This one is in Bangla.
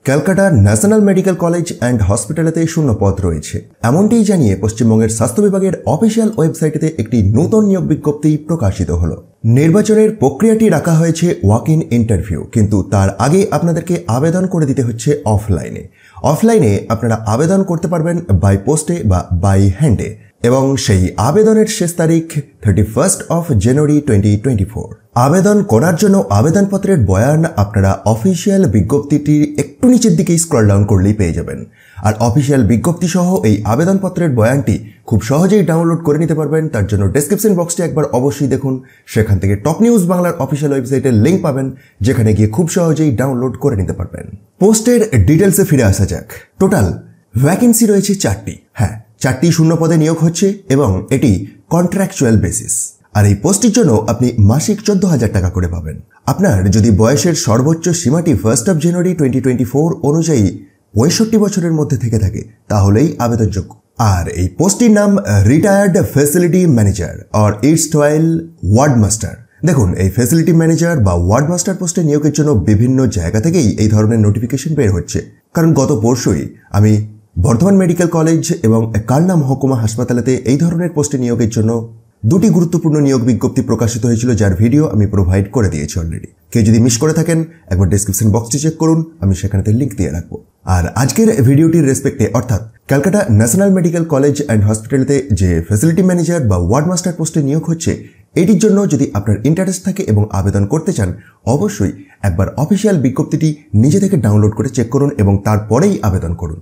Calcutta national medical college and হসপিটালেতে শূন্য পদ রয়েছে, এমনটিই জানিয়ে পশ্চিমবঙ্গের স্বাস্থ্য বিভাগের অফিসিয়াল ওয়েবসাইটেতে একটি নতুন নিয়োগ বিজ্ঞপ্তি প্রকাশিত হলো। নির্বাচনের প্রক্রিয়াটি রাখা হয়েছে ওয়াক ইন ইন্টারভিউ, কিন্তু তার আগে আপনাদেরকে আবেদন করে দিতে হচ্ছে অফলাইনে আপনারা আবেদন করতে পারবেন বাই পোস্টে বা বাই হ্যান্ডে, এবং সেই আবেদনের শেষ তারিখ 31 জানুয়ারি 2024। আবেদন করার জন্য আবেদনপত্রের বয়ান আপনারা অফিসিয়াল বিজ্ঞপ্তিটির একটু নিচের দিকে স্ক্রল ডাউন করলেই পেয়ে যাবেন। আর অফিসিয়াল বিজ্ঞপ্তি সহ এই আবেদনপত্রের বয়ানটি খুব সহজেই ডাউনলোড করে নিতে পারবেন। তার জন্য ডেসক্রিপশন বক্সটি একবার অবশ্যই দেখুন, সেখান থেকে টপ নিউজ বাংলার অফিসিয়াল ওয়েবসাইটের লিঙ্ক পাবেন, যেখানে গিয়ে খুব সহজেই ডাউনলোড করে নিতে পারবেন। পোস্টের ডিটেলসে ফিরে আসা যাক। টোটাল ভ্যাকেন্সি রয়েছে 4টি। হ্যাঁ, 4টি শূন্য পদে নিয়োগ হচ্ছে এবং এটি কন্ট্রাকচুয়াল বেসিস। আর এই পোস্টের জন্য আপনি মাসিক 14,000 টাকা করে পাবেন। আপনার যদি বয়সের সর্বোচ্চ সীমাটি 1 জানুয়ারি 2024 অনুযায়ী 65 বছরের মধ্যে থেকে থাকে, তাহলেই আবেদনযোগ্য। আর এই পোস্টটির নাম retired facility manager or erstwhile ward master. দেখুন, এই ফ্যাসিলিটি ম্যানেজার বা ওয়ার্ড মাস্টার পোস্টে নিয়োগের জন্য বিভিন্ন জায়গা থেকেই এই ধরনের নোটিফিকেশন বের হচ্ছে। কারণ গত পরশুই আমি বর্ধমান মেডিকেল কলেজ এবং কালনা মহকুমা হাসপাতালেতে এই ধরনের পোস্টে নিয়োগের জন্য 2টি গুরুত্বপূর্ণ নিয়োগ বিজ্ঞপ্তি প্রকাশিত হয়েছিল, যার ভিডিও আমি প্রোভাইড করে দিয়েছি অলরেডি। কেউ যদি মিস করে থাকেন একবার ডেসক্রিপশন বক্সটি চেক করুন, আমি সেখানেতে লিঙ্ক দিয়ে রাখবো। আর আজকের ভিডিওটির রেসপেক্টে, অর্থাৎ Calcutta national medical college and হসপিটালেতে যে ফ্যাসিলিটি ম্যানেজার বা ওয়ার্ড মাস্টার পোস্টে নিয়োগ হচ্ছে, এটির জন্য যদি আপনার ইন্টারেস্ট থাকে এবং আবেদন করতে চান, অবশ্যই একবার অফিসিয়াল বিজ্ঞপ্তিটি নিজে থেকে ডাউনলোড করে চেক করুন এবং তারপরেই আবেদন করুন।